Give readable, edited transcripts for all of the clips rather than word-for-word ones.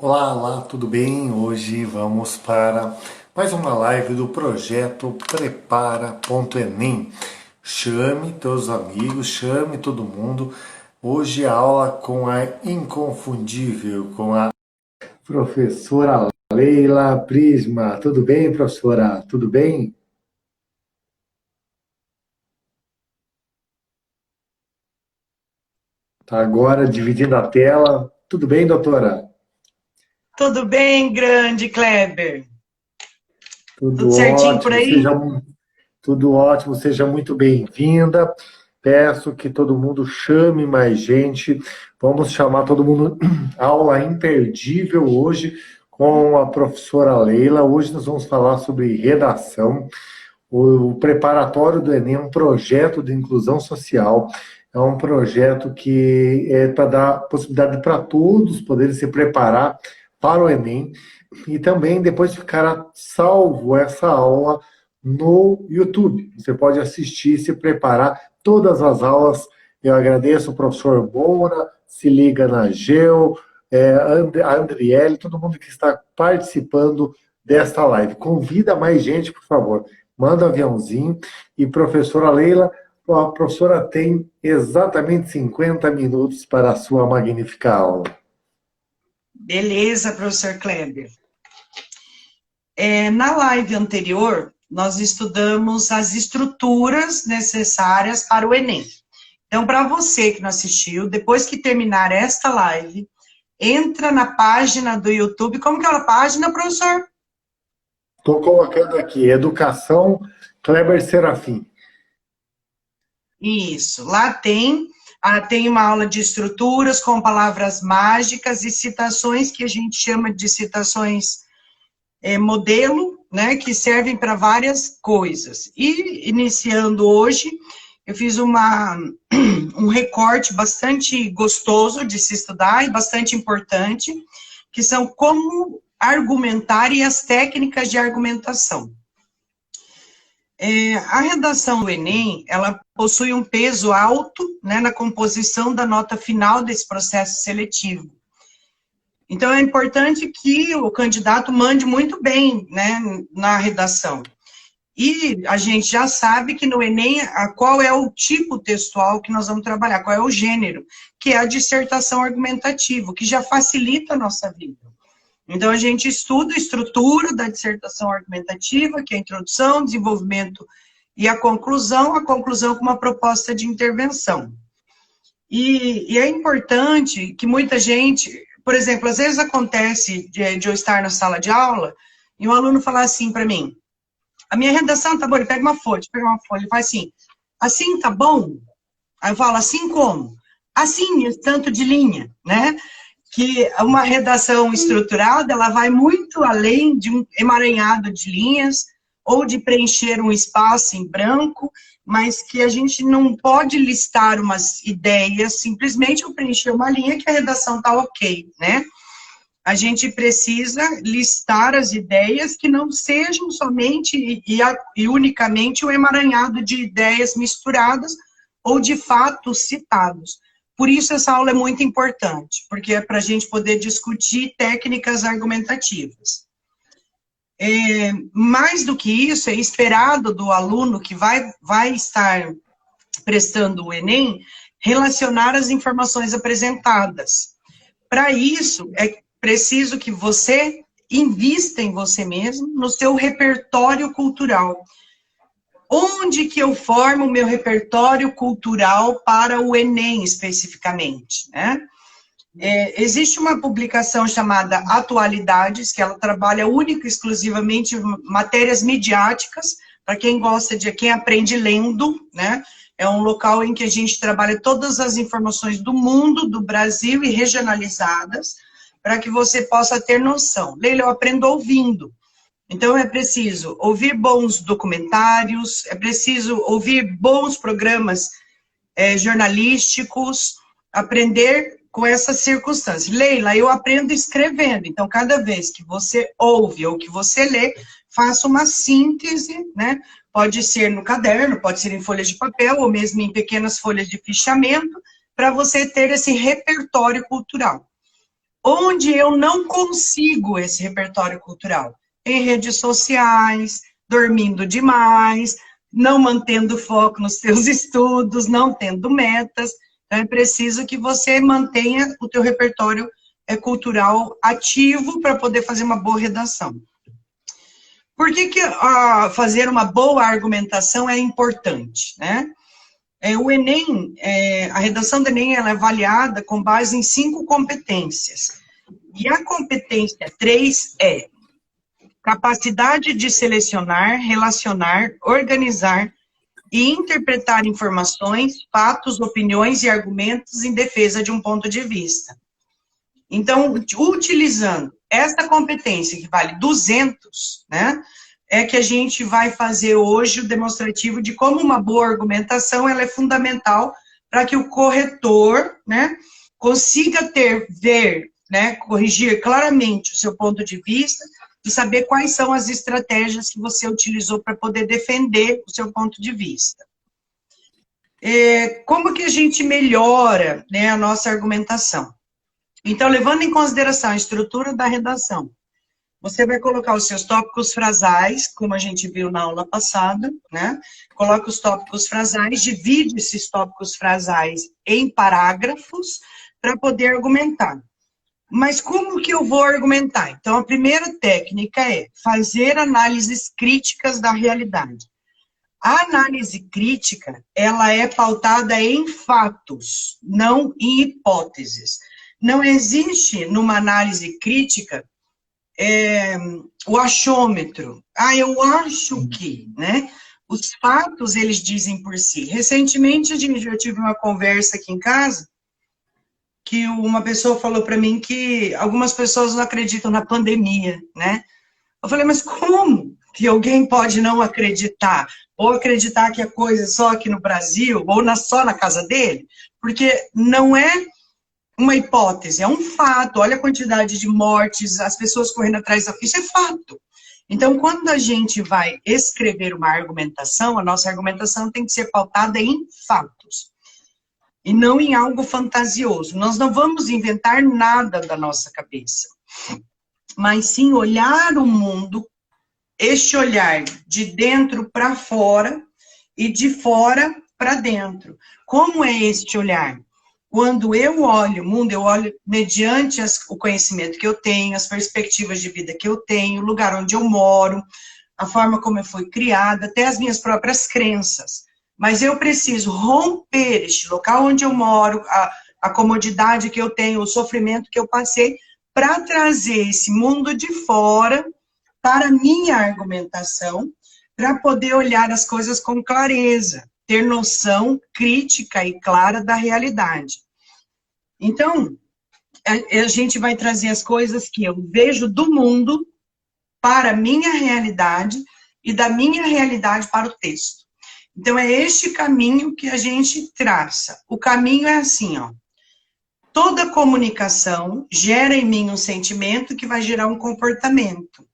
Olá, olá, tudo bem? Hoje vamos para mais uma live do projeto Prepara.enem. Chame teus amigos, chame todo mundo. Hoje a aula com a inconfundível, com a professora Leila Prisma. Tudo bem, professora? Tudo bem? Tá agora dividindo a tela. Tudo bem, doutora? Tudo bem, grande Kleber? Tudo Tudo certinho por ótimo. aí? Tudo ótimo, seja muito bem-vinda. Peço que todo mundo chame mais gente. Vamos chamar todo mundo. Aula imperdível hoje com a professora Leila. Hoje nós vamos falar sobre redação. O preparatório do Enem é um projeto de inclusão social. É um projeto que é para dar possibilidade para todos poderem se preparar para o Enem e também depois ficará salvo essa aula no YouTube. Você pode assistir, se preparar todas as aulas. Eu agradeço o professor Moura, se liga na Geo, a Andriele, todo mundo que está participando desta live. Convida mais gente, por favor. Manda um aviãozinho. E professora Leila, a professora tem exatamente 50 minutos para a sua magnífica aula. Beleza, professor Kleber. Na live anterior, nós estudamos as estruturas necessárias para o Enem. Então, para você que não assistiu, depois que terminar esta live, entra na página do YouTube. Como que é a página, professor? Estou colocando aqui, Educação Kleber Serafim. Isso. Lá tem uma aula de estruturas com palavras mágicas e citações que a gente chama de citações modelo, né, que servem para várias coisas. E, iniciando hoje, eu fiz um recorte bastante gostoso de se estudar e bastante importante, que são como argumentar e as técnicas de argumentação. A redação do Enem, ela possui um peso alto, né, na composição da nota final desse processo seletivo. Então, é importante que o candidato mande muito bem, né, na redação. E a gente já sabe que no Enem, qual é o tipo textual que nós vamos trabalhar, qual é o gênero, que é a dissertação argumentativa, que já facilita a nossa vida. Então, a gente estuda a estrutura da dissertação argumentativa, que é a introdução, desenvolvimento e a conclusão com uma proposta de intervenção. E é importante que muita gente, por exemplo, às vezes acontece de eu estar na sala de aula e um aluno falar assim para mim: a minha redação tá boa, ele pega uma folha, e faz assim tá bom? Aí eu falo, assim como? Assim, esse tanto de linha, né? Que uma redação estruturada, ela vai muito além de um emaranhado de linhas ou de preencher um espaço em branco, mas que a gente não pode listar umas ideias simplesmente por preencher uma linha que a redação tá ok, né? A gente precisa listar as ideias que não sejam somente e unicamente um emaranhado de ideias misturadas ou de fatos citados. Por isso essa aula é muito importante, porque é para a gente poder discutir técnicas argumentativas. Mais do que isso, é esperado do aluno que vai estar prestando o Enem, relacionar as informações apresentadas. Para isso, é preciso que você invista em você mesmo, no seu repertório cultural. Onde que eu formo o meu repertório cultural para o Enem, especificamente, né? Existe uma publicação chamada Atualidades, que ela trabalha única e exclusivamente matérias midiáticas, para quem gosta quem aprende lendo, né? É um local em que a gente trabalha todas as informações do mundo, do Brasil e regionalizadas, para que você possa ter noção. Leila, eu aprendo ouvindo. Então, é preciso ouvir bons documentários, é preciso ouvir bons programas jornalísticos, aprender com essas circunstâncias. Leila, eu aprendo escrevendo, então, cada vez que você ouve ou que você lê, faça uma síntese, né? Pode ser no caderno, pode ser em folhas de papel, ou mesmo em pequenas folhas de fichamento, para você ter esse repertório cultural. Onde eu não consigo esse repertório cultural? Em redes sociais, dormindo demais, não mantendo foco nos seus estudos, não tendo metas. Então, é preciso que você mantenha o teu repertório cultural ativo para poder fazer uma boa redação. Por que fazer uma boa argumentação é importante, né? O Enem, a redação do Enem, ela é avaliada com base em 5 competências. E a competência 3 é capacidade de selecionar, relacionar, organizar e interpretar informações, fatos, opiniões e argumentos em defesa de um ponto de vista. Então, utilizando esta competência, que vale 200, né, é que a gente vai fazer hoje o demonstrativo de como uma boa argumentação ela é fundamental para que o corretor, né, consiga ver, né, corrigir claramente o seu ponto de vista e saber quais são as estratégias que você utilizou para poder defender o seu ponto de vista. Como que a gente melhora, né, a nossa argumentação? Então, levando em consideração a estrutura da redação, você vai colocar os seus tópicos frasais, como a gente viu na aula passada, né? Coloca os tópicos frasais, divide esses tópicos frasais em parágrafos para poder argumentar. Mas como que eu vou argumentar? Então, a primeira técnica é fazer análises críticas da realidade. A análise crítica, ela é pautada em fatos, não em hipóteses. Não existe numa análise crítica o achômetro. Eu acho que, né? Os fatos, eles dizem por si. Recentemente, eu tive uma conversa aqui em casa, que uma pessoa falou para mim que algumas pessoas não acreditam na pandemia, né? Eu falei, mas como que alguém pode não acreditar? Ou acreditar que a coisa é só aqui no Brasil, ou só na casa dele? Porque não é uma hipótese, é um fato. Olha a quantidade de mortes, as pessoas correndo atrás da ficha, é fato. Então, quando a gente vai escrever uma argumentação, a nossa argumentação tem que ser pautada em fatos. E não em algo fantasioso. Nós não vamos inventar nada da nossa cabeça. Mas sim olhar o mundo, este olhar de dentro para fora e de fora para dentro. Como é este olhar? Quando eu olho o mundo, eu olho mediante o conhecimento que eu tenho, as perspectivas de vida que eu tenho, o lugar onde eu moro, a forma como eu fui criada, até as minhas próprias crenças. Mas eu preciso romper este local onde eu moro, a comodidade que eu tenho, o sofrimento que eu passei, para trazer esse mundo de fora para a minha argumentação, para poder olhar as coisas com clareza, ter noção crítica e clara da realidade. Então, a gente vai trazer as coisas que eu vejo do mundo para a minha realidade e da minha realidade para o texto. Então, é este caminho que a gente traça. O caminho é assim, ó. Toda comunicação gera em mim um sentimento que vai gerar um comportamento.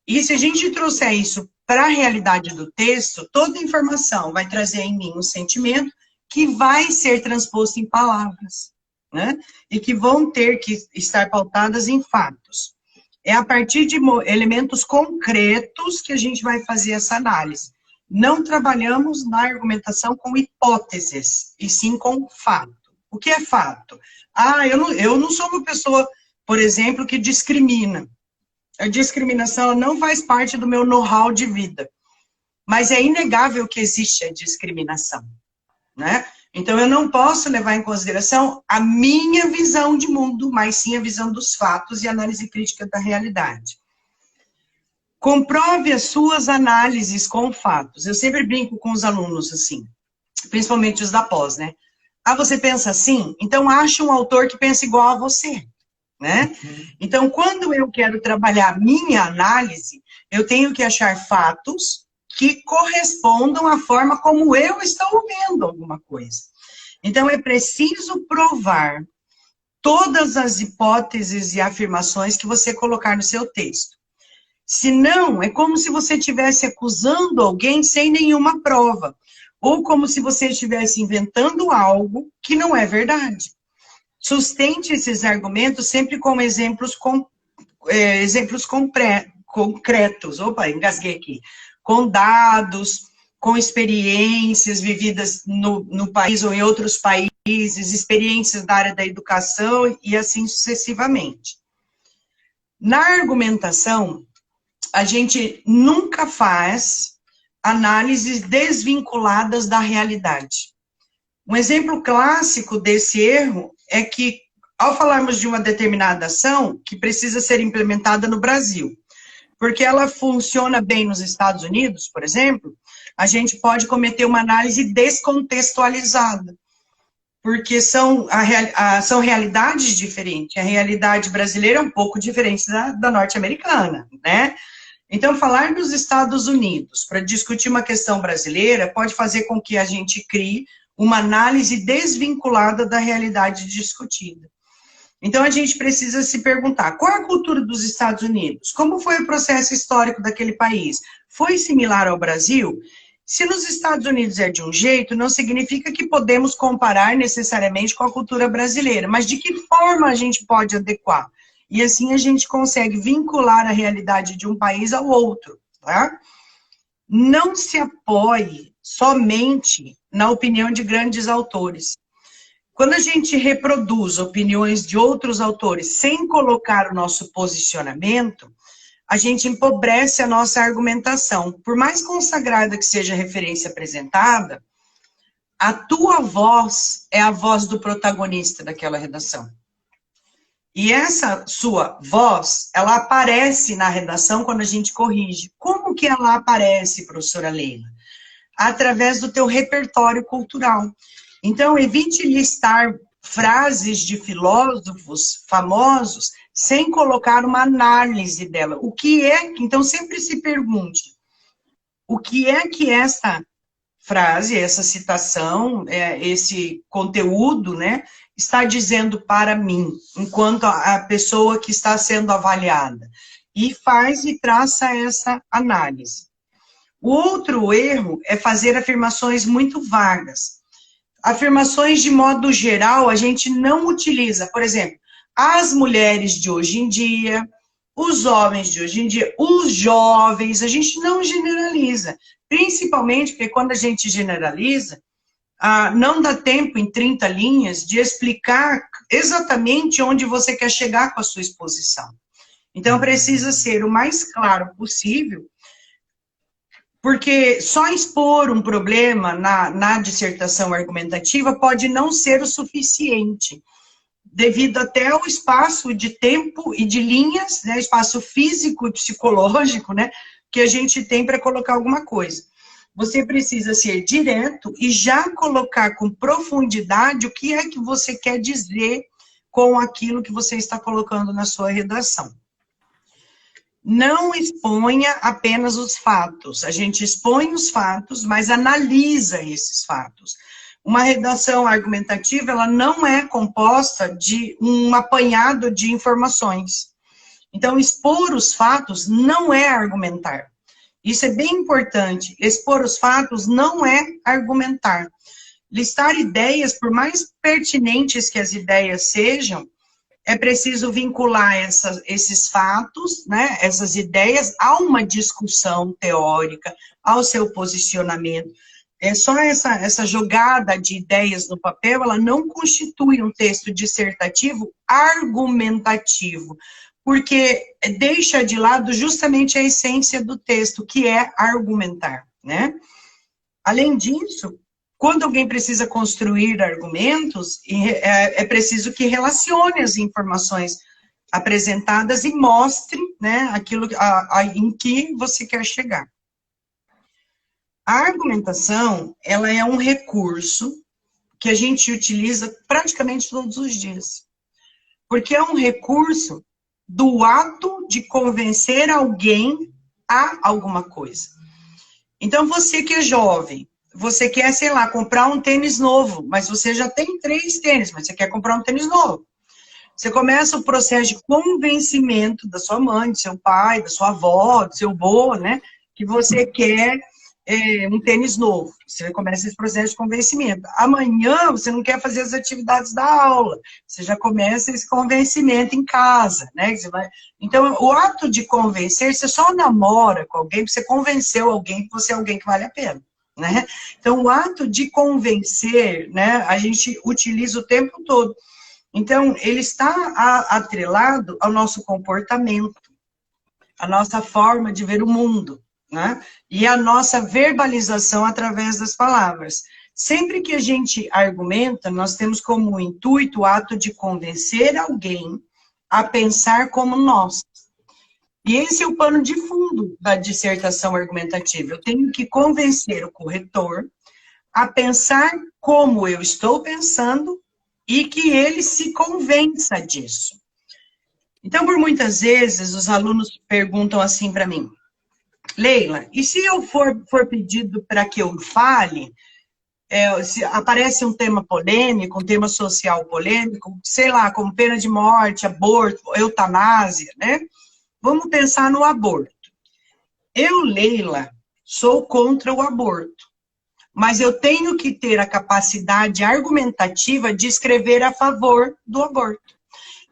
E se a gente trouxer isso para a realidade do texto, toda informação vai trazer em mim um sentimento que vai ser transposto em palavras, né? E que vão ter que estar pautadas em fatos. É a partir de elementos concretos que a gente vai fazer essa análise. Não trabalhamos na argumentação com hipóteses, e sim com fato. O que é fato? Eu não sou uma pessoa, por exemplo, que discrimina. A discriminação não faz parte do meu know-how de vida. Mas é inegável que existe a discriminação, né? Então, eu não posso levar em consideração a minha visão de mundo, mas sim a visão dos fatos e análise crítica da realidade. Comprove as suas análises com fatos. Eu sempre brinco com os alunos, assim, principalmente os da pós, né? Você pensa assim? Então, acha um autor que pensa igual a você, né? Então, quando eu quero trabalhar minha análise, eu tenho que achar fatos que correspondam à forma como eu estou vendo alguma coisa. Então, é preciso provar todas as hipóteses e afirmações que você colocar no seu texto. Senão, é como se você estivesse acusando alguém sem nenhuma prova. Ou como se você estivesse inventando algo que não é verdade. sustente esses argumentos sempre com exemplos, concretos, opa, engasguei aqui, com dados, com experiências vividas no país ou em outros países, experiências da área da educação e assim sucessivamente. Na argumentação, a gente nunca faz análises desvinculadas da realidade. Um exemplo clássico desse erro é que, ao falarmos de uma determinada ação que precisa ser implementada no Brasil, porque ela funciona bem nos Estados Unidos, por exemplo, a gente pode cometer uma análise descontextualizada, porque são realidades diferentes. A realidade brasileira é um pouco diferente da norte-americana, né? Então, falar dos Estados Unidos para discutir uma questão brasileira pode fazer com que a gente crie uma análise desvinculada da realidade discutida. Então, a gente precisa se perguntar, qual é a cultura dos Estados Unidos? Como foi o processo histórico daquele país? Foi similar ao Brasil? Se nos Estados Unidos é de um jeito, não significa que podemos comparar necessariamente com a cultura brasileira, mas de que forma a gente pode adequar? E assim a gente consegue vincular a realidade de um país ao outro, tá? Não se apoie somente na opinião de grandes autores. Quando a gente reproduz opiniões de outros autores sem colocar o nosso posicionamento, a gente empobrece a nossa argumentação. Por mais consagrada que seja a referência apresentada, a tua voz é a voz do protagonista daquela redação. E essa sua voz, ela aparece na redação quando a gente corrige. Como que ela aparece, professora Leila? Através do teu repertório cultural. Então, evite listar frases de filósofos famosos sem colocar uma análise dela. O que é? Então, sempre se pergunte, o que é que esta frase, essa citação, esse conteúdo, né, está dizendo para mim, enquanto a pessoa que está sendo avaliada? E faz e traça essa análise. O outro erro é fazer afirmações muito vagas. Afirmações de modo geral a gente não utiliza. Por exemplo, as mulheres de hoje em dia, os homens de hoje em dia, os jovens, a gente não generaliza. Principalmente porque quando a gente generaliza, não dá tempo em 30 linhas de explicar exatamente onde você quer chegar com a sua exposição. Então precisa ser o mais claro possível, porque só expor um problema na dissertação argumentativa pode não ser o suficiente, devido até ao espaço de tempo e de linhas, né, espaço físico e psicológico, né, que a gente tem para colocar alguma coisa. Você precisa ser direto e já colocar com profundidade o que é que você quer dizer com aquilo que você está colocando na sua redação. Não exponha apenas os fatos. A gente expõe os fatos, mas analisa esses fatos. Uma redação argumentativa, ela não é composta de um apanhado de informações. Então, expor os fatos não é argumentar. Isso é bem importante. Expor os fatos não é argumentar. Listar ideias, por mais pertinentes que as ideias sejam, é preciso vincular esses fatos, né, essas ideias, a uma discussão teórica, ao seu posicionamento. É só essa jogada de ideias no papel, ela não constitui um texto dissertativo argumentativo, porque deixa de lado justamente a essência do texto, que é argumentar, né? Além disso, quando alguém precisa construir argumentos, é preciso que relacione as informações apresentadas e mostre, né, aquilo em que você quer chegar. A argumentação, ela é um recurso que a gente utiliza praticamente todos os dias. Porque é um recurso do ato de convencer alguém a alguma coisa. Então, você que é jovem, você quer, sei lá, comprar um tênis novo, mas você já tem 3 tênis, mas você quer comprar um tênis novo. Você começa o processo de convencimento da sua mãe, do seu pai, da sua avó, do seu avô, né? Que você quer um tênis novo. Você começa esse processo de convencimento. Amanhã, você não quer fazer as atividades da aula. Você já começa esse convencimento em casa, né? Então, o ato de convencer, você só namora com alguém, porque você convenceu alguém que você é alguém que vale a pena, né? Então, o ato de convencer, né, a gente utiliza o tempo todo. Então, ele está atrelado ao nosso comportamento, à nossa forma de ver o mundo, né? E a nossa verbalização através das palavras. Sempre que a gente argumenta, nós temos como intuito o ato de convencer alguém a pensar como nós. E esse é o pano de fundo da dissertação argumentativa. Eu tenho que convencer o corretor a pensar como eu estou pensando e que ele se convença disso. Então, por muitas vezes, os alunos perguntam assim para mim: Leila, e se eu for pedido para que eu fale, se aparece um tema polêmico, um tema social polêmico, sei lá, como pena de morte, aborto, eutanásia, né? Vamos pensar no aborto. Eu, Leila, sou contra o aborto, mas eu tenho que ter a capacidade argumentativa de escrever a favor do aborto.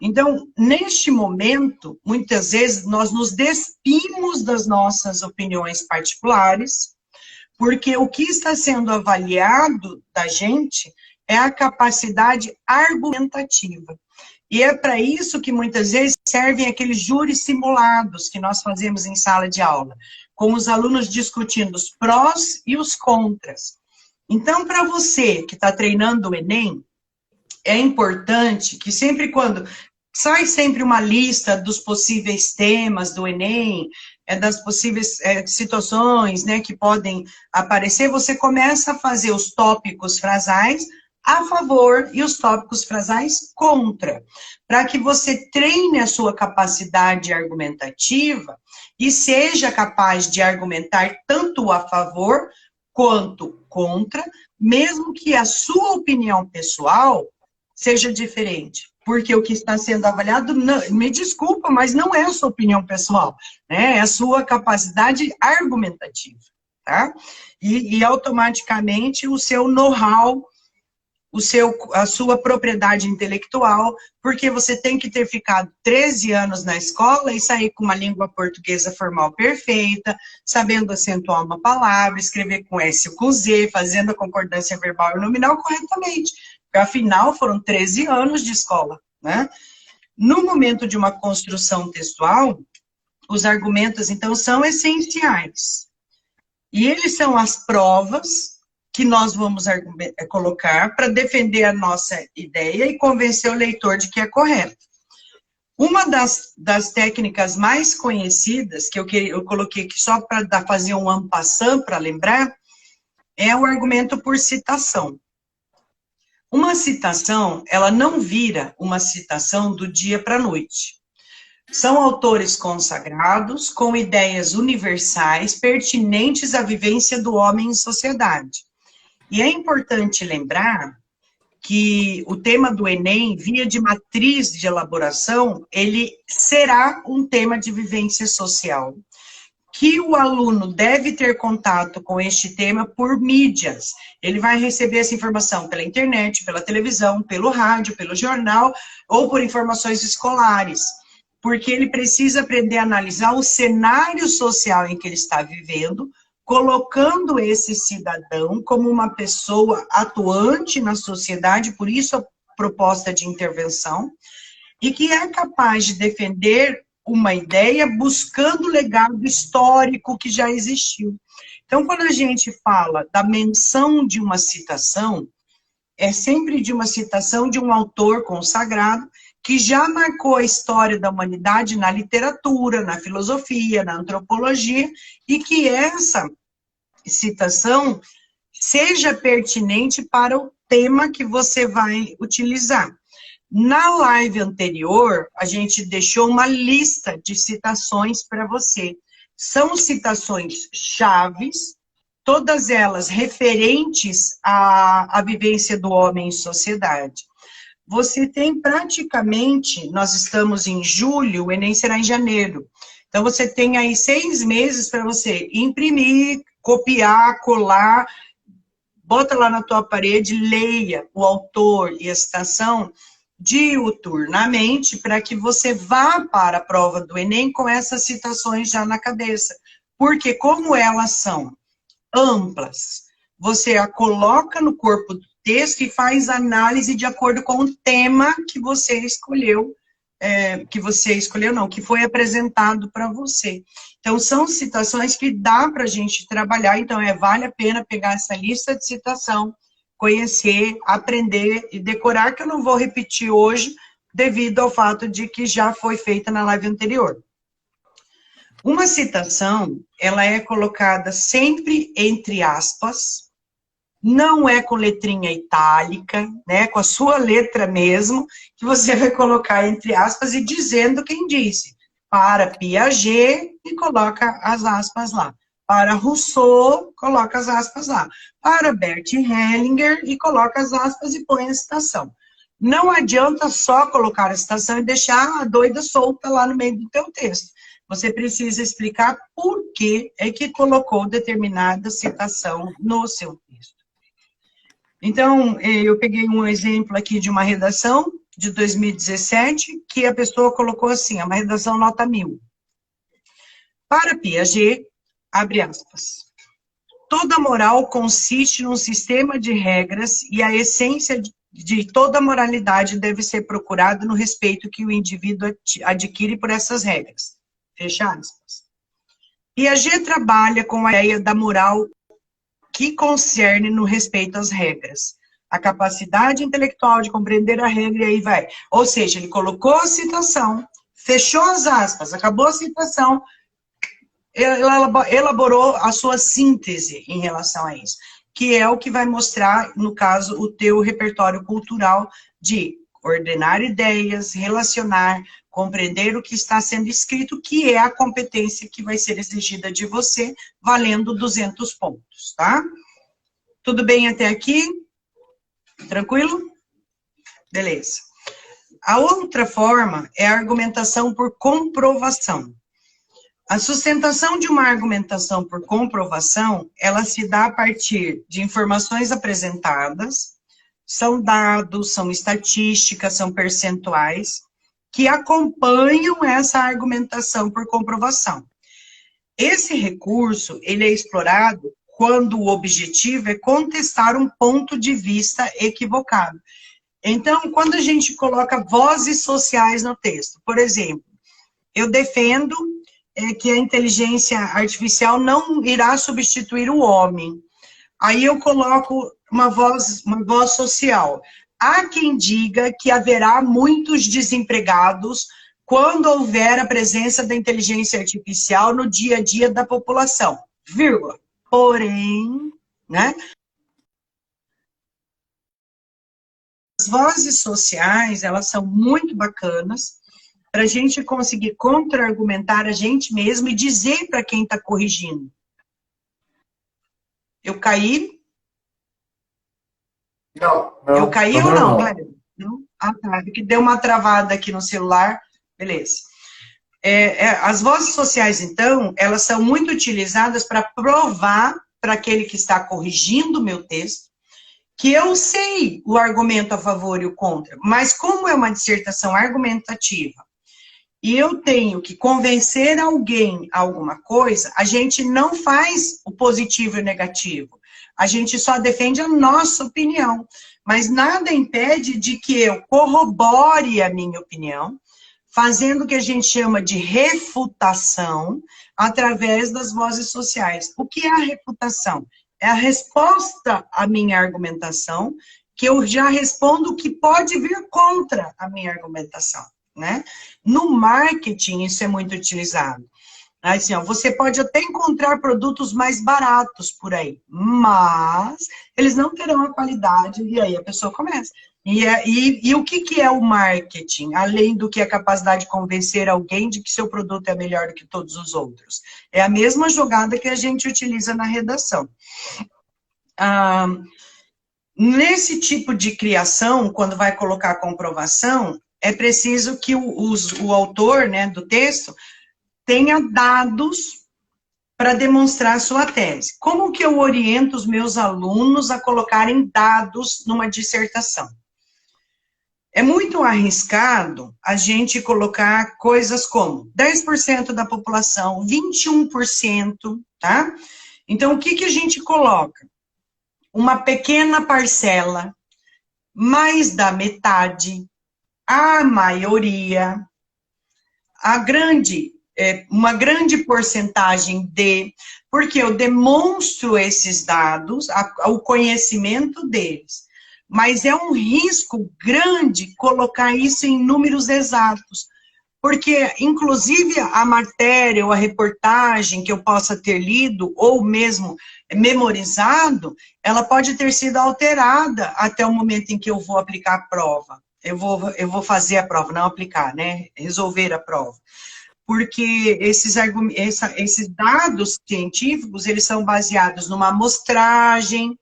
Então, neste momento, muitas vezes, nós nos despimos das nossas opiniões particulares, porque o que está sendo avaliado da gente é a capacidade argumentativa. E é para isso que muitas vezes servem aqueles júris simulados que nós fazemos em sala de aula, com os alunos discutindo os prós e os contras. Então, para você que está treinando o Enem, é importante que sempre quando sai sempre uma lista dos possíveis temas do Enem, das possíveis situações, né, que podem aparecer, você começa a fazer os tópicos frasais a favor e os tópicos frasais contra, para que você treine a sua capacidade argumentativa e seja capaz de argumentar tanto a favor quanto contra, mesmo que a sua opinião pessoal seja diferente, porque o que está sendo avaliado, não, me desculpa, mas não é a sua opinião pessoal, né? É a sua capacidade argumentativa, tá? E automaticamente o seu know-how, a sua propriedade intelectual, porque você tem que ter ficado 13 anos na escola e sair com uma língua portuguesa formal perfeita, sabendo acentuar uma palavra, escrever com S ou com Z, fazendo a concordância verbal e nominal corretamente. Porque, afinal, foram 13 anos de escola, né? No momento de uma construção textual, os argumentos, então, são essenciais. E eles são as provas que nós vamos colocar para defender a nossa ideia e convencer o leitor de que é correto. Uma das técnicas mais conhecidas, que eu coloquei aqui só para fazer um en passant, para lembrar, é o argumento por citação. Uma citação, ela não vira uma citação do dia para a noite. São autores consagrados, com ideias universais, pertinentes à vivência do homem em sociedade. E é importante lembrar que o tema do Enem, via de matriz de elaboração, ele será um tema de vivência social, que o aluno deve ter contato com este tema por mídias. Ele vai receber essa informação pela internet, pela televisão, pelo rádio, pelo jornal, ou por informações escolares, porque ele precisa aprender a analisar o cenário social em que ele está vivendo, colocando esse cidadão como uma pessoa atuante na sociedade, por isso a proposta de intervenção, e que é capaz de defender uma ideia buscando o legado histórico que já existiu. Então, quando a gente fala da menção de uma citação, é sempre de uma citação de um autor consagrado que já marcou a história da humanidade na literatura, na filosofia, na antropologia, e que essa citação seja pertinente para o tema que você vai utilizar. Na live anterior, a gente deixou uma lista de citações para você. São citações chaves, todas elas referentes à vivência do homem em sociedade. Você tem praticamente, nós estamos em julho, o Enem será em janeiro. Então, você tem aí 6 meses para você imprimir, copiar, colar, bota lá na tua parede, leia o autor e a citação diuturnamente para que você vá para a prova do Enem com essas citações já na cabeça. Porque como elas são amplas, você a coloca no corpo do texto e faz análise de acordo com o tema que você escolheu, que foi apresentado para você. Então, são citações que dá para a gente trabalhar, então vale a pena pegar essa lista de citação, conhecer, aprender e decorar, que eu não vou repetir hoje, devido ao fato de que já foi feita na live anterior. Uma citação, ela é colocada sempre entre aspas, não é com letrinha itálica, né, com a sua letra mesmo, que você vai colocar entre aspas e dizendo quem disse. Para Piaget, e coloca as aspas lá. Para Rousseau, coloca as aspas lá. Para Bert Hellinger, e coloca as aspas e põe a citação. Não adianta só colocar a citação e deixar a doida solta lá no meio do teu texto. Você precisa explicar por que é que colocou determinada citação no seu texto. Então, eu peguei um exemplo aqui de uma redação de 2017, que a pessoa colocou assim, uma redação nota 1000. Para Piaget, abre aspas, toda moral consiste num sistema de regras e a essência de toda moralidade deve ser procurada no respeito que o indivíduo adquire por essas regras. Fecha aspas. Piaget trabalha com a ideia da moral que concerne no respeito às regras. A capacidade intelectual de compreender a regra, e aí vai. Ou seja, ele colocou a citação, fechou as aspas, acabou a citação, elaborou a sua síntese em relação a isso, que é o que vai mostrar, no caso, o teu repertório cultural de ordenar ideias, relacionar, compreender o que está sendo escrito, que é a competência que vai ser exigida de você, valendo 200 pontos, tá? Tudo bem até aqui? Tranquilo? Beleza. A outra forma é a argumentação por comprovação. A sustentação de uma argumentação por comprovação, ela se dá a partir de informações apresentadas, são dados, são estatísticas, são percentuais, que acompanham essa argumentação por comprovação. Esse recurso, ele é explorado quando o objetivo é contestar um ponto de vista equivocado. Então, quando a gente coloca vozes sociais no texto, por exemplo, eu defendo que a inteligência artificial não irá substituir o homem. Aí eu coloco uma voz social. Há quem diga que haverá muitos desempregados quando houver a presença da inteligência artificial no dia a dia da população, vírgula. Porém, né? As vozes sociais, elas são muito bacanas para a gente conseguir contra-argumentar a gente mesmo e dizer para quem está corrigindo. Eu caí? Não, Eu caí ou não? Não. Ah, tá. Que deu uma travada aqui no celular. Beleza. As vozes sociais, então, elas são muito utilizadas para provar para aquele que está corrigindo o meu texto que eu sei o argumento a favor e o contra, mas como é uma dissertação argumentativa e eu tenho que convencer alguém a alguma coisa, a gente não faz o positivo e o negativo. A gente só defende a nossa opinião. Mas nada impede de que eu corrobore a minha opinião, fazendo o que a gente chama de refutação, através das vozes sociais. O que é a refutação? É a resposta à minha argumentação, que eu já respondo o que pode vir contra a minha argumentação, né? No marketing, isso é muito utilizado. Assim, ó, você pode até encontrar produtos mais baratos por aí, mas eles não terão a qualidade, e aí a pessoa começa. E o que é o marketing? Além do que a capacidade de convencer alguém de que seu produto é melhor do que todos os outros. É a mesma jogada que a gente utiliza na redação. Nesse tipo de criação, quando vai colocar a comprovação, é preciso que o autor, né, do texto tenha dados para demonstrar sua tese. Como que eu oriento os meus alunos a colocarem dados numa dissertação? É muito arriscado a gente colocar coisas como 10% da população, 21%, tá? Então, o que que a gente coloca? Uma pequena parcela, mais da metade, a maioria, uma grande porcentagem de, porque eu demonstro esses dados, o conhecimento deles. Mas é um risco grande colocar isso em números exatos, porque, inclusive, a matéria ou a reportagem que eu possa ter lido, ou mesmo memorizado, ela pode ter sido alterada até o momento em que eu vou aplicar a prova. Eu vou fazer a prova, não aplicar, né? Resolver a prova. Porque esses dados científicos, eles são baseados numa amostragem,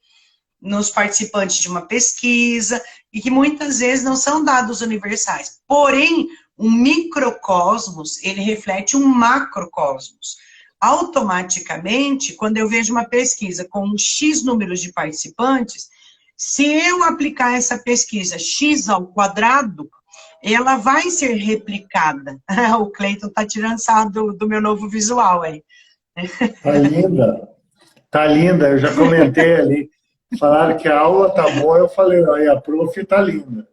nos participantes de uma pesquisa, e que muitas vezes não são dados universais. Porém, um microcosmos, ele reflete um macrocosmos. Automaticamente, quando eu vejo uma pesquisa com um X número de participantes, se eu aplicar essa pesquisa X ao quadrado, ela vai ser replicada. O Cleiton está tirando sarro do meu novo visual aí. Tá linda, eu já comentei ali. Falaram que a aula tá boa, eu falei, olha, a prof tá linda.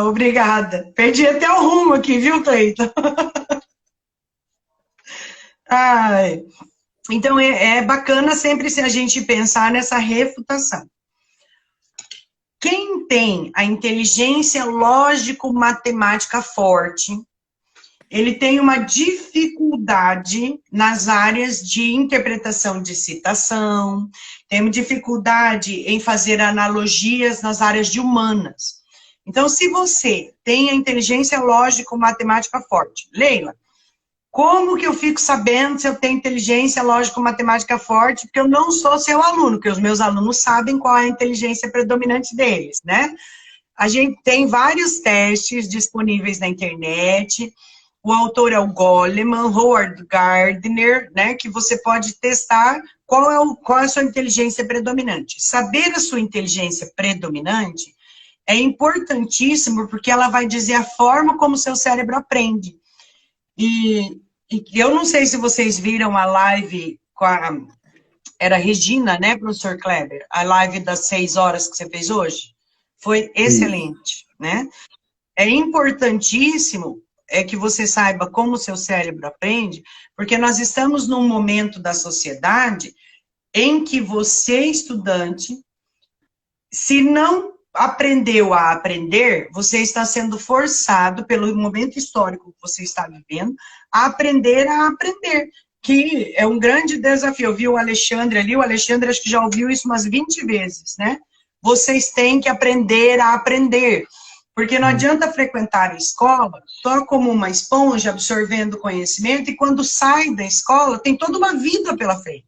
Obrigada. Perdi até o rumo aqui, viu, Cleiton? Então, é bacana sempre se a gente pensar nessa refutação. Quem tem a inteligência lógico-matemática forte, ele tem uma dificuldade nas áreas de interpretação de citação, tem uma dificuldade em fazer analogias nas áreas de humanas. Então, se você tem a inteligência lógico-matemática forte, Leila, como que eu fico sabendo se eu tenho inteligência lógico-matemática forte? Porque eu não sou seu aluno, porque os meus alunos sabem qual é a inteligência predominante deles, né? A gente tem vários testes disponíveis na internet. O autor é o Goleman, Howard Gardner, né? Que você pode testar qual é a sua inteligência predominante. Saber a sua inteligência predominante é importantíssimo, porque ela vai dizer a forma como o seu cérebro aprende. E eu não sei se vocês viram a live era a Regina, né, professor Kleber? A live das 6 horas que você fez hoje. Foi excelente, né? É importantíssimo que você saiba como o seu cérebro aprende, porque nós estamos num momento da sociedade em que você, estudante, se não aprendeu a aprender, você está sendo forçado, pelo momento histórico que você está vivendo, a aprender, que é um grande desafio. Eu vi o Alexandre ali, o Alexandre acho que já ouviu isso umas 20 vezes, né? Vocês têm que aprender a aprender, porque não adianta frequentar a escola só como uma esponja, absorvendo conhecimento, e quando sai da escola, tem toda uma vida pela frente.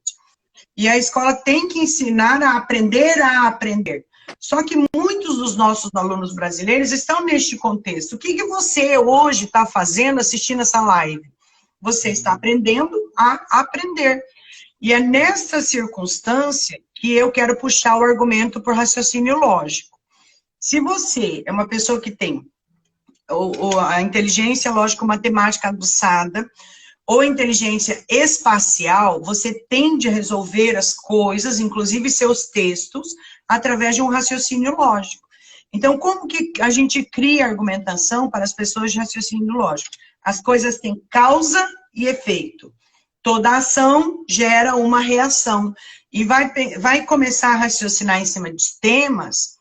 E a escola tem que ensinar a aprender. Só que muitos dos nossos alunos brasileiros estão neste contexto. O que você hoje está fazendo assistindo essa live? Você está aprendendo a aprender. E é nessa circunstância que eu quero puxar o argumento por raciocínio lógico. Se você é uma pessoa que tem a inteligência lógico-matemática aguçada, ou inteligência espacial, você tende a resolver as coisas, inclusive seus textos, através de um raciocínio lógico. Então, como que a gente cria argumentação para as pessoas de raciocínio lógico? As coisas têm causa e efeito. Toda ação gera uma reação. E vai começar a raciocinar em cima de temas,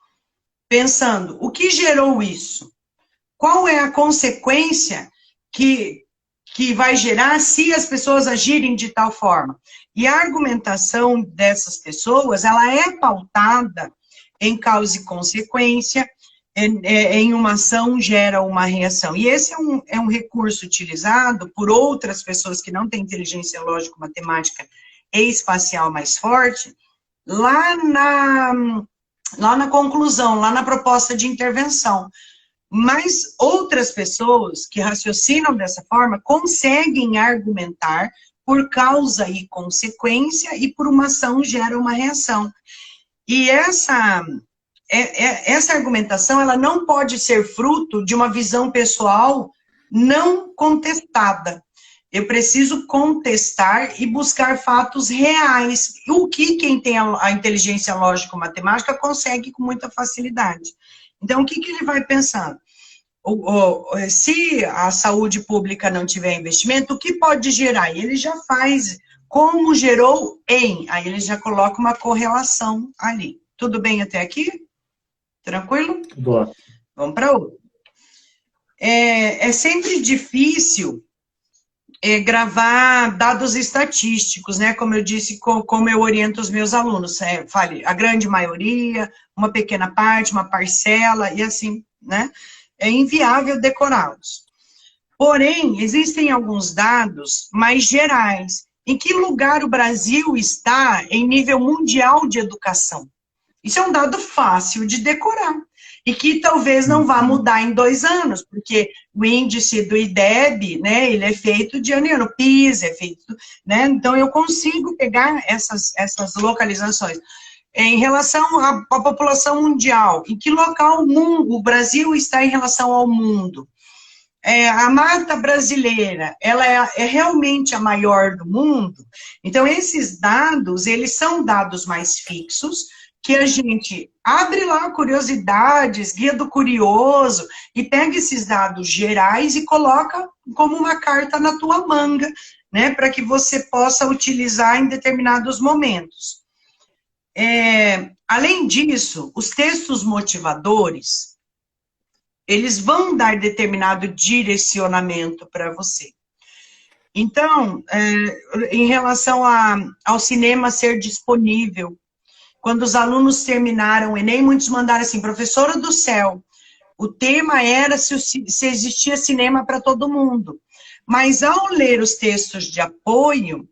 pensando, o que gerou isso? Qual é a consequência que vai gerar se as pessoas agirem de tal forma? E a argumentação dessas pessoas, ela é pautada em causa e consequência, em uma ação gera uma reação. E esse é um recurso utilizado por outras pessoas que não têm inteligência lógico-matemática e espacial mais forte, lá na conclusão, lá na proposta de intervenção. Mas outras pessoas que raciocinam dessa forma conseguem argumentar por causa e consequência, e por uma ação gera uma reação. E essa argumentação, ela não pode ser fruto de uma visão pessoal não contestada. Eu preciso contestar e buscar fatos reais, o que quem tem a inteligência lógico-matemática consegue com muita facilidade. Então, o que ele vai pensando? Se a saúde pública não tiver investimento, o que pode gerar? E ele já faz como gerou em, aí ele já coloca uma correlação ali. Tudo bem até aqui? Tranquilo? Boa. Vamos para outro. É sempre difícil gravar dados estatísticos, né? Como eu disse, como eu oriento os meus alunos. Fale, a grande maioria, uma pequena parte, uma parcela, e assim, né? É inviável decorá-los. Porém, existem alguns dados mais gerais. Em que lugar o Brasil está em nível mundial de educação? Isso é um dado fácil de decorar. E que talvez não vá mudar em 2 anos, porque o índice do IDEB, né, ele é feito de ano em ano, PISA é feito, né, então eu consigo pegar essas localizações. Em relação à população mundial, em que local o Brasil está em relação ao mundo? A mata brasileira, ela é realmente a maior do mundo? Então, esses dados, eles são dados mais fixos, que a gente abre lá curiosidades, guia do curioso, e pega esses dados gerais e coloca como uma carta na tua manga, né, para que você possa utilizar em determinados momentos. Além disso, os textos motivadores, eles vão dar determinado direcionamento para você. Então, em relação ao cinema ser disponível, quando os alunos terminaram o Enem, muitos mandaram assim, professora do céu, o tema era se existia cinema para todo mundo. Mas ao ler os textos de apoio,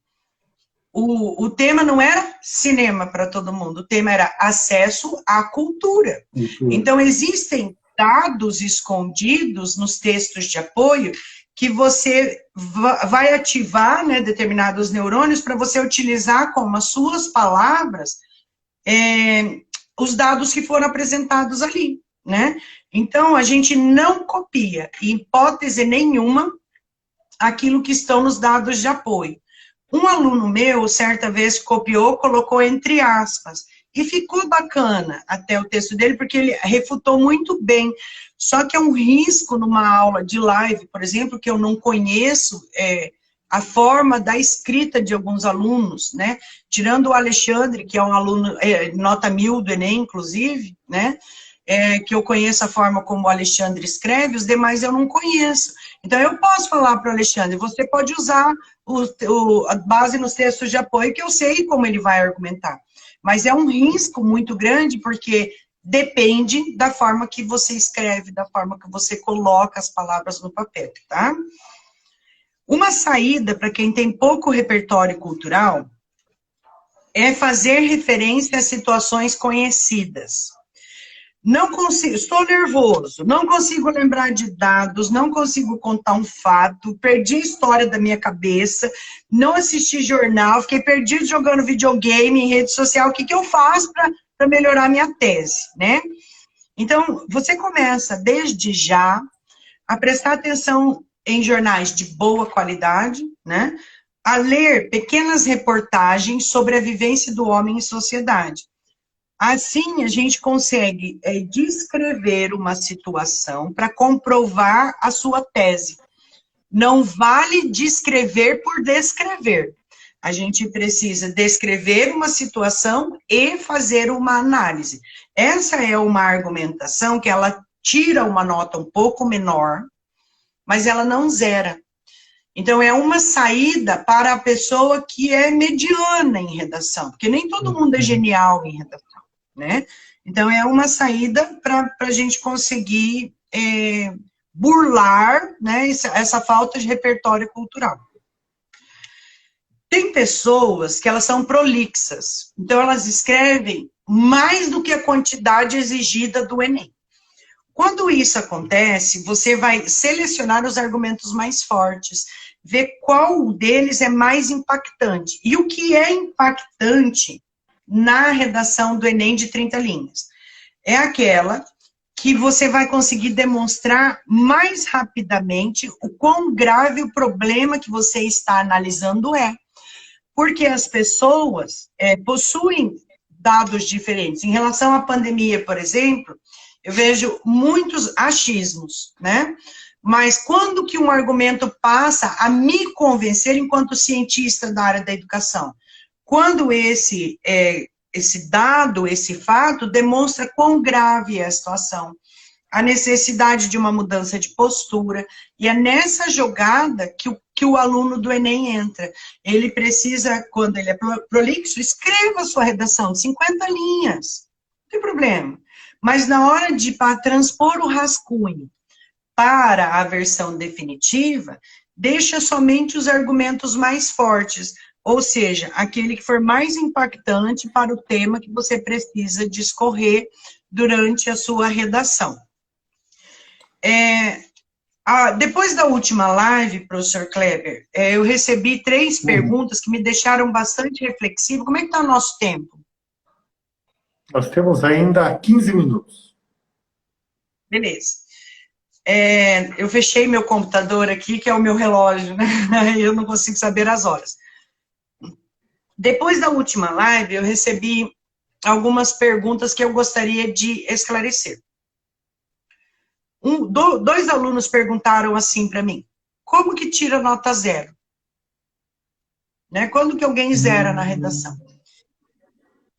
o tema não era cinema para todo mundo, o tema era acesso à cultura. Então, existem dados escondidos nos textos de apoio que você vai ativar, né, determinados neurônios para você utilizar como as suas palavras os dados que foram apresentados ali, né? Então, a gente não copia, em hipótese nenhuma, aquilo que estão nos dados de apoio. Um aluno meu, certa vez, copiou, colocou entre aspas, e ficou bacana até o texto dele, porque ele refutou muito bem. Só que é um risco numa aula de live, por exemplo, que eu não conheço a forma da escrita de alguns alunos, né? Tirando o Alexandre, que é um aluno, nota 1000 do Enem, inclusive, né? Que eu conheço a forma como o Alexandre escreve, os demais eu não conheço. Então, eu posso falar para o Alexandre, você pode usar a base nos textos de apoio, que eu sei como ele vai argumentar. Mas é um risco muito grande, porque depende da forma que você escreve, da forma que você coloca as palavras no papel, tá? Uma saída para quem tem pouco repertório cultural é fazer referência a situações conhecidas. Não consigo, estou nervoso, não consigo lembrar de dados, não consigo contar um fato, perdi a história da minha cabeça, não assisti jornal, fiquei perdido jogando videogame em rede social, o que eu faço para melhorar a minha tese, né? Então, você começa desde já a prestar atenção em jornais de boa qualidade, né? A ler pequenas reportagens sobre a vivência do homem em sociedade. Assim, a gente consegue descrever uma situação para comprovar a sua tese. Não vale descrever por descrever. A gente precisa descrever uma situação e fazer uma análise. Essa é uma argumentação que ela tira uma nota um pouco menor, mas ela não zera. Então, é uma saída para a pessoa que é mediana em redação, porque nem todo mundo é genial em redação. Né? Então, é uma saída para a gente conseguir burlar, né, essa falta de repertório cultural. Tem pessoas que elas são prolixas, então elas escrevem mais do que a quantidade exigida do Enem. Quando isso acontece, você vai selecionar os argumentos mais fortes, ver qual deles é mais impactante. E o que é impactante na redação do Enem de 30 linhas? É aquela que você vai conseguir demonstrar mais rapidamente o quão grave o problema que você está analisando é. Porque as pessoas possuem dados diferentes. Em relação à pandemia, por exemplo, eu vejo muitos achismos, né? Mas quando que um argumento passa a me convencer enquanto cientista da área da educação? Quando esse dado, esse fato, demonstra quão grave é a situação, a necessidade de uma mudança de postura, e é nessa jogada que o aluno do Enem entra. Ele precisa, quando ele é prolixo, escreva a sua redação, 50 linhas, não tem problema. Mas na hora de transpor o rascunho para a versão definitiva, deixa somente os argumentos mais fortes, ou seja, aquele que for mais impactante para o tema que você precisa discorrer durante a sua redação. Depois da última live, professor Kleber, eu recebi 3 perguntas que me deixaram bastante reflexivo. Como é que está o nosso tempo? Nós temos ainda 15 minutos. Beleza. Eu fechei meu computador aqui, que é o meu relógio, né? Eu não consigo saber as horas. Depois da última live, eu recebi algumas perguntas que eu gostaria de esclarecer. 2 alunos perguntaram assim para mim: como que tira nota 0? Né? Quando que alguém zera na redação?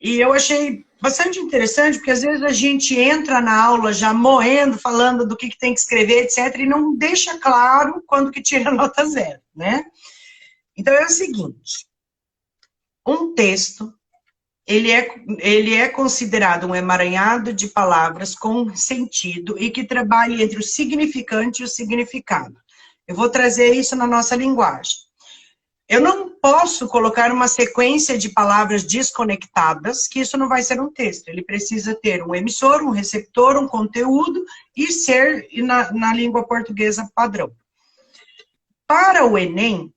E eu achei bastante interessante, porque às vezes a gente entra na aula já morrendo, falando do que tem que escrever, etc., e não deixa claro quando que tira nota 0, né? Então é o seguinte: um texto, ele é considerado um emaranhado de palavras com sentido e que trabalha entre o significante e o significado. Eu vou trazer isso na nossa linguagem. Eu não posso colocar uma sequência de palavras desconectadas, que isso não vai ser um texto. Ele precisa ter um emissor, um receptor, um conteúdo e ser na língua portuguesa padrão. Para o Enem,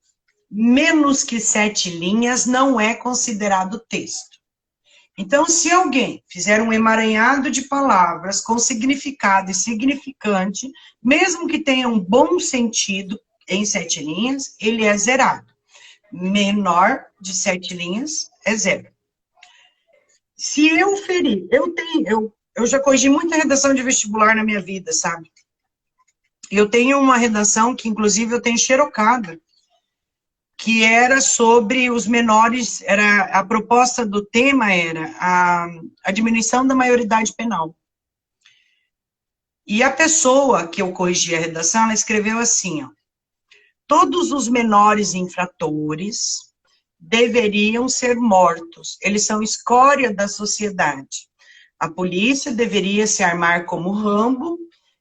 menos que 7 linhas não é considerado texto. Então, se alguém fizer um emaranhado de palavras com significado e significante, mesmo que tenha um bom sentido em 7 linhas, ele é zerado. Menor de 7 linhas é 0. Se eu ferir, eu já corrigi muita redação de vestibular na minha vida, sabe? Eu tenho uma redação que, inclusive, eu tenho xerocada, que era sobre os menores, a proposta do tema era a diminuição da maioridade penal. E a pessoa que eu corrigi a redação, ela escreveu assim, ó: todos os menores infratores deveriam ser mortos, eles são escória da sociedade. A polícia deveria se armar como Rambo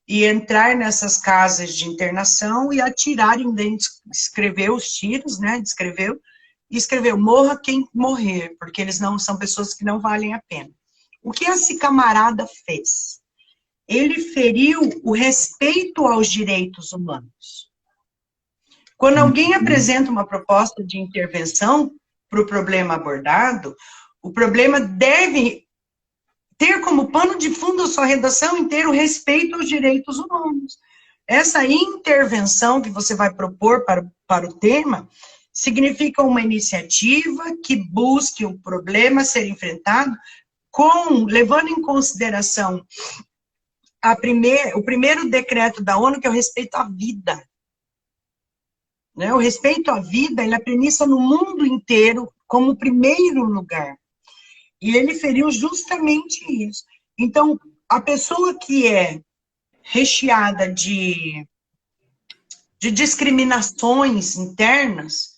e entrar nessas casas de internação e atirar em dentro, escreveu os tiros, né, descreveu, e escreveu: morra quem morrer, porque eles não são pessoas que não valem a pena. O que esse camarada fez? Ele feriu o respeito aos direitos humanos. Quando alguém apresenta uma proposta de intervenção para o problema abordado, o problema deve ter como pano de fundo a sua redação inteira o respeito aos direitos humanos. Essa intervenção que você vai propor para o tema significa uma iniciativa que busque o problema ser enfrentado levando em consideração o primeiro decreto da ONU, que é o respeito à vida. Né? O respeito à vida, ele é premissa no mundo inteiro como primeiro lugar. E ele feriu justamente isso. Então, a pessoa que é recheada de discriminações internas,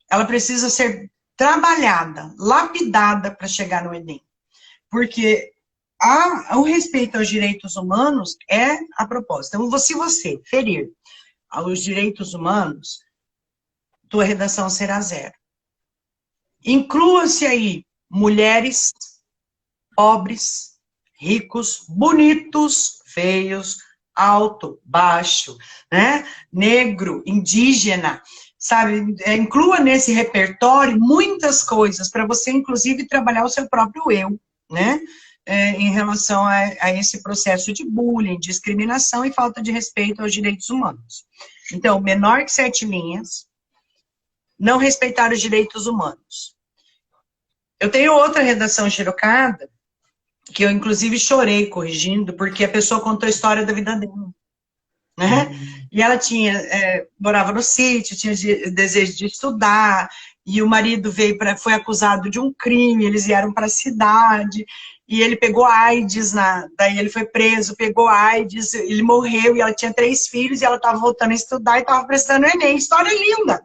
ela precisa ser trabalhada, lapidada para chegar no Enem. Porque o respeito aos direitos humanos é a proposta. Então, se você ferir aos direitos humanos, tua redação será 0. Inclua-se aí mulheres, pobres, ricos, bonitos, feios, alto, baixo, né? Negro, indígena, sabe? Inclua nesse repertório muitas coisas, para você, inclusive, trabalhar o seu próprio eu, né? Em relação a esse processo de bullying, discriminação e falta de respeito aos direitos humanos. Então, menor que 7 linhas, não respeitar os direitos humanos. Eu tenho outra redação xerocada, que eu, inclusive, chorei corrigindo, porque a pessoa contou a história da vida dela, né? E ela morava no sítio, tinha desejo de estudar, e o marido foi acusado de um crime, eles vieram para a cidade, e ele pegou AIDS, daí ele foi preso, pegou AIDS, ele morreu, e ela tinha 3 filhos, e ela estava voltando a estudar e estava prestando Enem. História linda,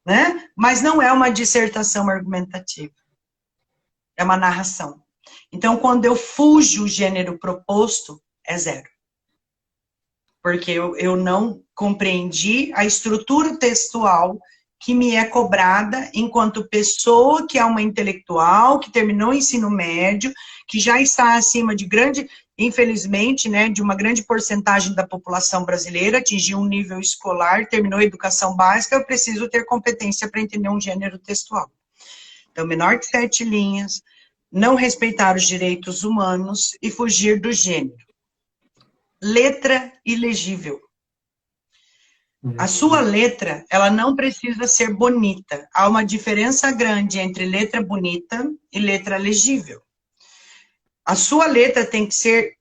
né? Mas não é uma dissertação argumentativa, é uma narração. Então, quando eu fujo o gênero proposto, é 0. Porque eu não compreendi a estrutura textual que me é cobrada enquanto pessoa que é uma intelectual, que terminou o ensino médio, que já está acima de infelizmente, né, de uma grande porcentagem da população brasileira, atingiu um nível escolar, terminou a educação básica, eu preciso ter competência para entender um gênero textual. Então, menor que 7 linhas, não respeitar os direitos humanos e fugir do gênero. Letra ilegível. A sua letra, ela não precisa ser bonita. Há uma diferença grande entre letra bonita e letra legível. A sua letra tem que ser...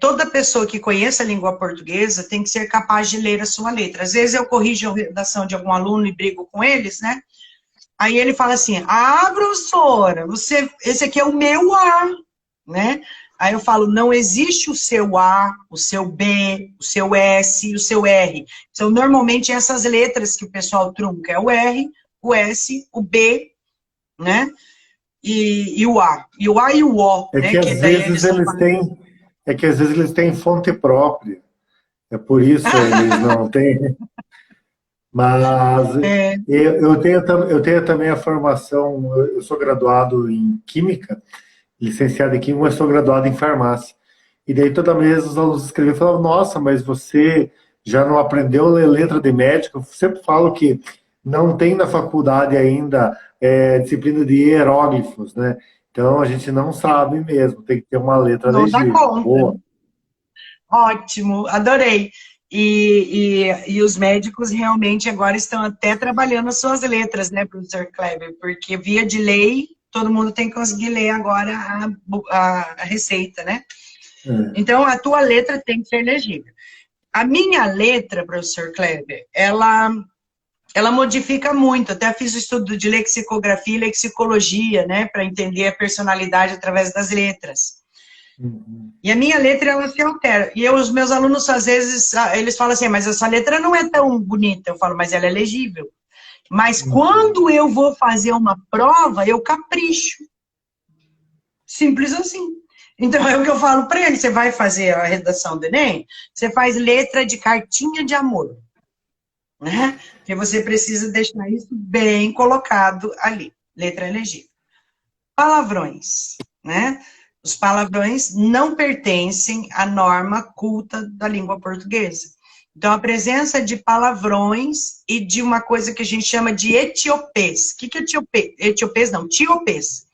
toda pessoa que conheça a língua portuguesa tem que ser capaz de ler a sua letra. Às vezes eu corrijo a redação de algum aluno e brigo com eles, né? Aí ele fala assim, professora, esse aqui é o meu A, né? Aí eu falo, não existe o seu A, o seu B, o seu S e o seu R. São normalmente essas letras que o pessoal trunca. É o R, o S, o B, né? E o A. E o A e o O, É né? que às vezes eles têm fonte própria. É por isso eles não têm. Mas eu tenho também a formação, eu sou graduado em Química, licenciado em Química, mas sou graduado em Farmácia. E daí toda vez os alunos escreviam e falavam, nossa, mas você já não aprendeu a ler letra de médico? Eu sempre falo que não tem na faculdade ainda disciplina de hieróglifos, né? Então a gente não sabe mesmo, tem que ter uma letra não dá legível. conta. Boa. Ótimo, adorei. E os médicos realmente agora estão até trabalhando as suas letras, né, professor Kleber? Porque via de lei, todo mundo tem que conseguir ler agora a receita, né? Então, a tua letra tem que ser legível. A minha letra, professor Kleber, ela modifica muito. Até fiz o estudo de lexicografia e lexicologia, né, para entender a personalidade através das letras. E a minha letra, ela se altera. E os meus alunos, às vezes, eles falam assim, mas essa letra não é tão bonita. Eu falo, mas ela é legível. Mas quando eu vou fazer uma prova, eu capricho. Simples assim. Então, é o que eu falo para ele. Você vai fazer a redação do Enem, você faz letra de cartinha de amor. Né? Porque você precisa deixar isso bem colocado ali. Letra legível. Palavrões, né? Os palavrões não pertencem à norma culta da língua portuguesa. Então, a presença de palavrões e de uma coisa que a gente chama de etiopês. O que é etiopês? Etiopês não, tiopês.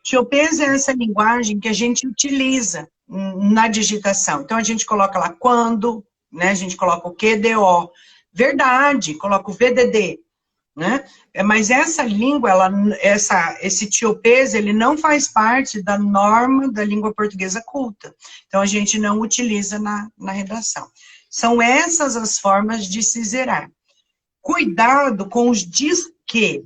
Tiopês é essa linguagem que a gente utiliza na digitação. Então, a gente coloca lá quando, né? A gente coloca o QDO. Verdade, coloca o VDD. Né? Mas essa língua, esse tiopês, ele não faz parte da norma da língua portuguesa culta. Então, a gente não utiliza na redação. São essas as formas de se zerar. Cuidado com os diz que.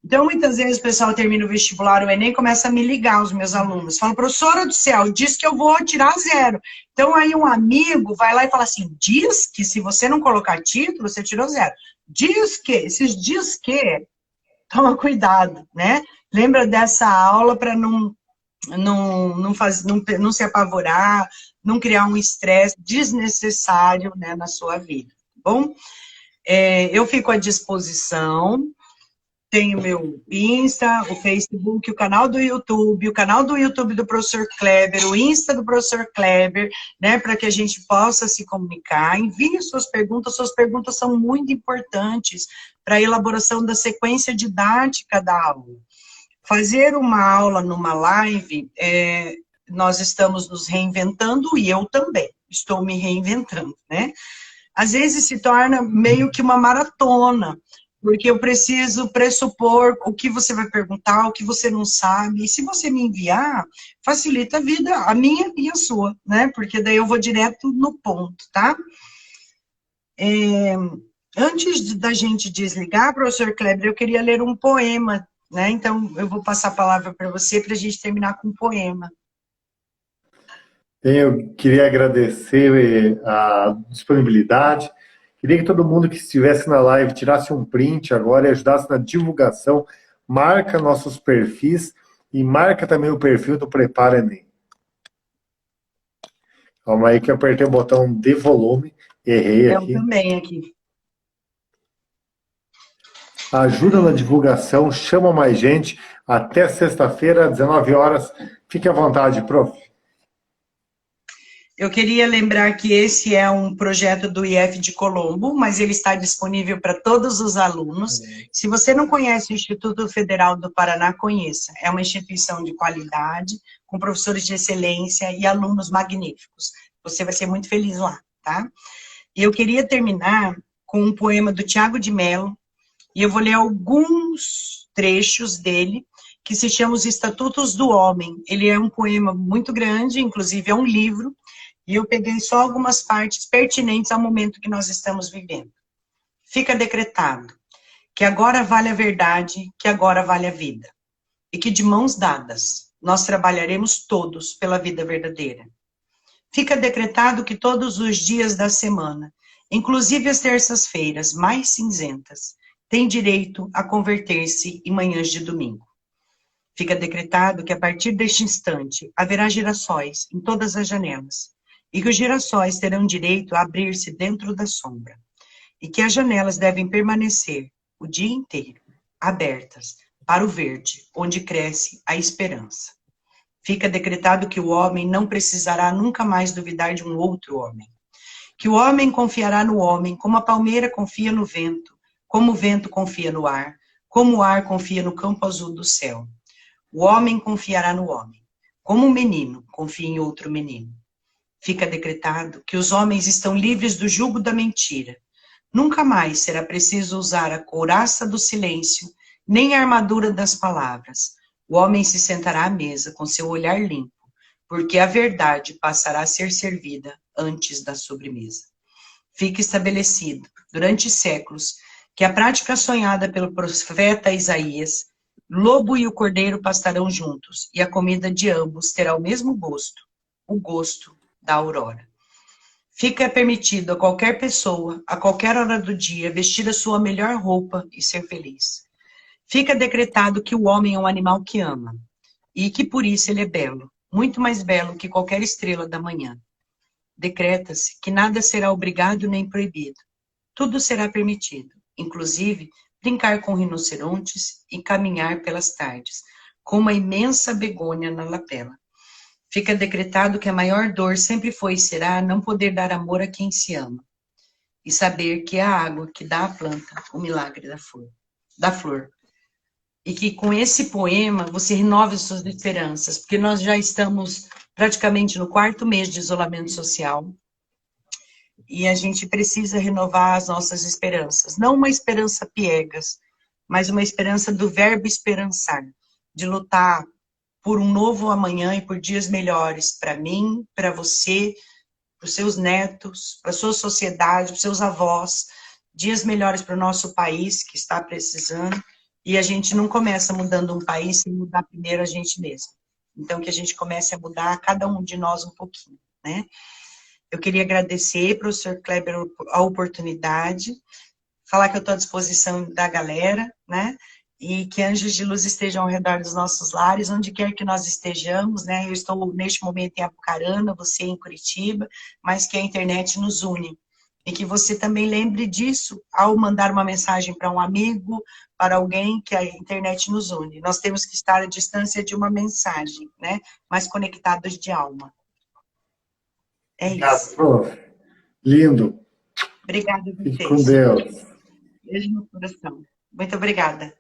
Então, muitas vezes o pessoal termina o vestibular, o Enem, começa a me ligar, os meus alunos. Falam, professora do céu, diz que eu vou tirar 0. Então, aí um amigo vai lá e fala assim, diz que se você não colocar título, você tirou 0. Diz que, esses diz que, toma cuidado, né? Lembra dessa aula para não se apavorar, não criar um estresse desnecessário, né, na sua vida, tá bom? Eu fico à disposição. Tem o meu Insta, o Facebook, o canal do YouTube do professor Kleber, o Insta do professor Kleber, né, para que a gente possa se comunicar. Envie suas perguntas são muito importantes para a elaboração da sequência didática da aula. Fazer uma aula numa live, nós estamos nos reinventando e eu também estou me reinventando, né? Às vezes se torna meio que uma maratona, porque eu preciso pressupor o que você vai perguntar, o que você não sabe, e se você me enviar, facilita a vida, a minha e a sua, né? Porque daí eu vou direto no ponto, tá? Antes da gente desligar, professor Kleber, eu queria ler um poema, né? Então, eu vou passar a palavra para você para a gente terminar com um poema. Eu queria agradecer a disponibilidade. Queria que todo mundo que estivesse na live tirasse um print agora e ajudasse na divulgação. Marca nossos perfis e marca também o perfil do Prepara Enem. Calma aí que eu apertei o botão de volume. Errei aqui. Eu também aqui. Ajuda na divulgação, chama mais gente. Até sexta-feira, 19 horas. Fique à vontade, prof. Eu queria lembrar que esse é um projeto do IF de Colombo, mas ele está disponível para todos os alunos. Se você não conhece o Instituto Federal do Paraná, conheça. É uma instituição de qualidade, com professores de excelência e alunos magníficos. Você vai ser muito feliz lá, tá? E eu queria terminar com um poema do Tiago de Mello, e eu vou ler alguns trechos dele, que se chama Os Estatutos do Homem. Ele é um poema muito grande, inclusive é um livro, e eu peguei só algumas partes pertinentes ao momento que nós estamos vivendo. Fica decretado que agora vale a verdade, que agora vale a vida, e que de mãos dadas nós trabalharemos todos pela vida verdadeira. Fica decretado que todos os dias da semana, inclusive as terças-feiras mais cinzentas, têm direito a converter-se em manhãs de domingo. Fica decretado que a partir deste instante haverá girassóis em todas as janelas, e que os girassóis terão direito a abrir-se dentro da sombra, e que as janelas devem permanecer o dia inteiro abertas para o verde, onde cresce a esperança. Fica decretado que o homem não precisará nunca mais duvidar de um outro homem, que o homem confiará no homem como a palmeira confia no vento, como o vento confia no ar, como o ar confia no campo azul do céu. O homem confiará no homem, como um menino confia em outro menino. Fica decretado que os homens estão livres do jugo da mentira. Nunca mais será preciso usar a couraça do silêncio, nem a armadura das palavras. O homem se sentará à mesa com seu olhar limpo, porque a verdade passará a ser servida antes da sobremesa. Fica estabelecido, durante séculos, que a prática sonhada pelo profeta Isaías, lobo e o cordeiro pastarão juntos, e a comida de ambos terá o mesmo gosto, o gosto da aurora. Fica permitido a qualquer pessoa, a qualquer hora do dia, vestir a sua melhor roupa e ser feliz. Fica decretado que o homem é um animal que ama, e que por isso ele é belo, muito mais belo que qualquer estrela da manhã. Decreta-se que nada será obrigado nem proibido. Tudo será permitido, inclusive brincar com rinocerontes e caminhar pelas tardes, com uma imensa begônia na lapela. Fica decretado que a maior dor sempre foi e será não poder dar amor a quem se ama, e saber que é a água que dá à planta o milagre da flor. E que com esse poema você renove suas esperanças, porque nós já estamos praticamente no 4º mês de isolamento social, e a gente precisa renovar as nossas esperanças. Não uma esperança piegas, mas uma esperança do verbo esperançar, de lutar por um novo amanhã e por dias melhores para mim, para você, para os seus netos, para a sua sociedade, para os seus avós, dias melhores para o nosso país, que está precisando, e a gente não começa mudando um país sem mudar primeiro a gente mesmo. Então, que a gente comece a mudar cada um de nós um pouquinho, né? Eu queria agradecer, professor Kleber, a oportunidade, falar que eu estou à disposição da galera, né? E que anjos de luz estejam ao redor dos nossos lares, onde quer que nós estejamos, né? Eu estou neste momento em Apucarana, você em Curitiba, mas que a internet nos une. E que você também lembre disso ao mandar uma mensagem para um amigo, para alguém que a internet nos une. Nós temos que estar à distância de uma mensagem, né? Mas conectados de alma. É isso. Prof. Lindo. Obrigada a Fique vocês. com Deus. Beijo no coração. Muito obrigada.